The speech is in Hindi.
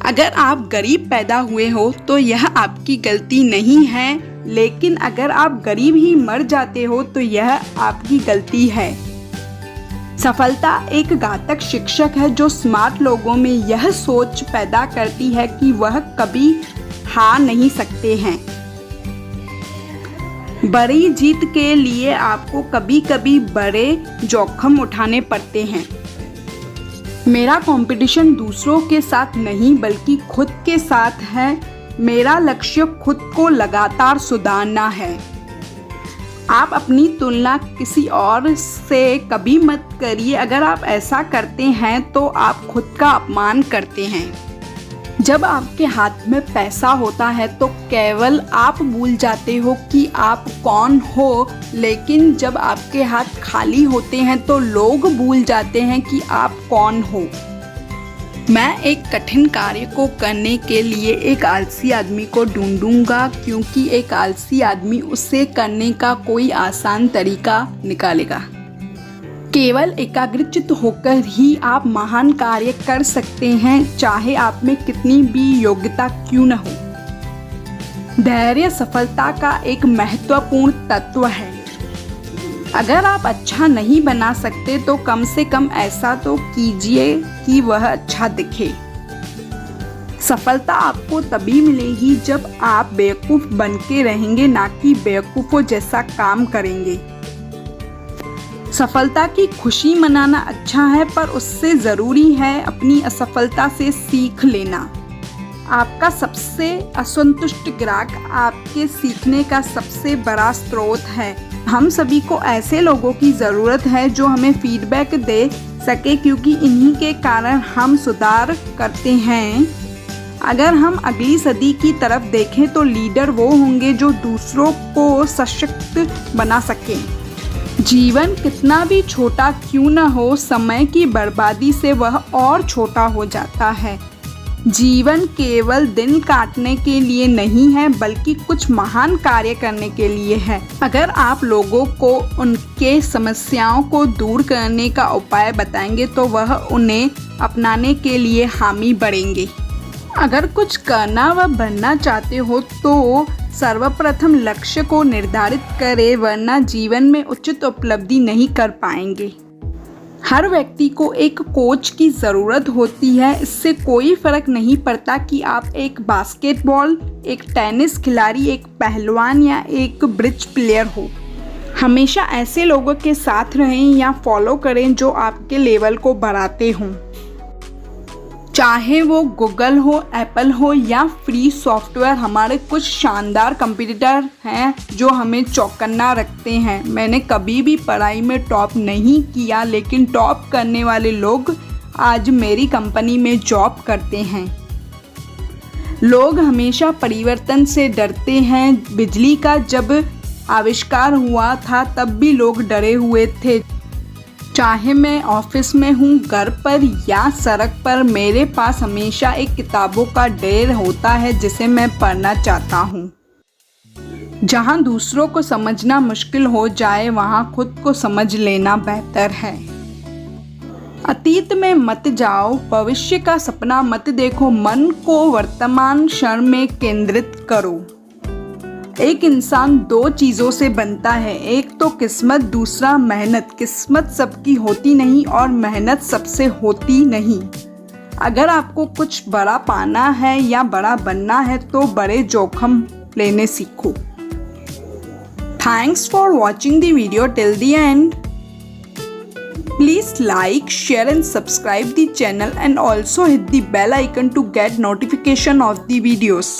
अगर आप गरीब पैदा हुए हो तो यह आपकी गलती नहीं है, लेकिन अगर आप गरीब ही मर जाते हो तो यह आपकी गलती है। सफलता एक घातक शिक्षक है जो स्मार्ट लोगों में यह सोच पैदा करती है कि वह कभी हार नहीं सकते हैं। बड़ी जीत के लिए आपको कभी कभी बड़े जोखिम उठाने पड़ते हैं। मेरा कंपटीशन दूसरों के साथ नहीं बल्कि खुद के साथ है। मेरा लक्ष्य खुद को लगातार सुधारना है। आप अपनी तुलना किसी और से कभी मत करिए। अगर आप ऐसा करते हैं तो आप खुद का अपमान करते हैं। जब आपके हाथ में पैसा होता है तो केवल आप भूल जाते हो कि आप कौन हो, लेकिन जब आपके हाथ खाली होते हैं तो लोग भूल जाते हैं कि आप कौन हो। मैं एक कठिन कार्य को करने के लिए एक आलसी आदमी को ढूंढूंगा, क्योंकि एक आलसी आदमी उसे करने का कोई आसान तरीका निकालेगा। केवल एकाग्रचित्त होकर ही आप महान कार्य कर सकते हैं, चाहे आप में कितनी भी योग्यता क्यों न हो। धैर्य सफलता का एक महत्वपूर्ण तत्व है। अगर आप अच्छा नहीं बना सकते तो कम से कम ऐसा तो कीजिए कि वह अच्छा दिखे। सफलता आपको तभी मिलेगी जब आप बेवकूफ़ बन के रहेंगे, ना कि बेवकूफ़ों जैसा काम करेंगे। सफलता की खुशी मनाना अच्छा है, पर उससे ज़रूरी है अपनी असफलता से सीख लेना। आपका सबसे असंतुष्ट ग्राहक आपके सीखने का सबसे बड़ा स्रोत है। हम सभी को ऐसे लोगों की ज़रूरत है जो हमें फीडबैक दे सके, क्योंकि इन्हीं के कारण हम सुधार करते हैं। अगर हम अगली सदी की तरफ देखें तो लीडर वो होंगे जो दूसरों को सशक्त बना सकें। जीवन कितना भी छोटा क्यों न हो, समय की बर्बादी से वह और छोटा हो जाता है। जीवन केवल दिन काटने के लिए नहीं है, बल्कि कुछ महान कार्य करने के लिए है। अगर आप लोगों को उनके समस्याओं को दूर करने का उपाय बताएंगे तो वह उन्हें अपनाने के लिए हामी बढ़ेंगे। अगर कुछ करना व बनना चाहते हो तो सर्वप्रथम लक्ष्य को निर्धारित करें, वरना जीवन में उचित उपलब्धि नहीं कर पाएंगे। हर व्यक्ति को एक कोच की ज़रूरत होती है। इससे कोई फर्क नहीं पड़ता कि आप एक बास्केटबॉल, एक टेनिस खिलाड़ी, एक पहलवान या एक ब्रिज प्लेयर हो। हमेशा ऐसे लोगों के साथ रहें या फॉलो करें जो आपके लेवल को बढ़ाते हों। चाहे वो गूगल हो, एप्पल हो या फ्री सॉफ्टवेयर, हमारे कुछ शानदार कंपटीटर हैं जो हमें चौकन्ना रखते हैं। मैंने कभी भी पढ़ाई में टॉप नहीं किया, लेकिन टॉप करने वाले लोग आज मेरी कंपनी में जॉब करते हैं। लोग हमेशा परिवर्तन से डरते हैं। बिजली का जब आविष्कार हुआ था तब भी लोग डरे हुए थे। चाहे मैं ऑफिस में हूँ, घर पर या सड़क पर, मेरे पास हमेशा एक किताबों का ढेर होता है जिसे मैं पढ़ना चाहता हूँ। जहाँ दूसरों को समझना मुश्किल हो जाए, वहाँ खुद को समझ लेना बेहतर है। अतीत में मत जाओ, भविष्य का सपना मत देखो, मन को वर्तमान क्षण में केंद्रित करो। एक इंसान दो चीज़ों से बनता है, एक तो किस्मत, दूसरा मेहनत। किस्मत सबकी होती नहीं और मेहनत सबसे होती नहीं। अगर आपको कुछ बड़ा पाना है या बड़ा बनना है तो बड़े जोखिम लेने सीखो। Thanks for watching the video till the end. Please like, share and subscribe the channel and also hit the bell icon to get notification of the videos.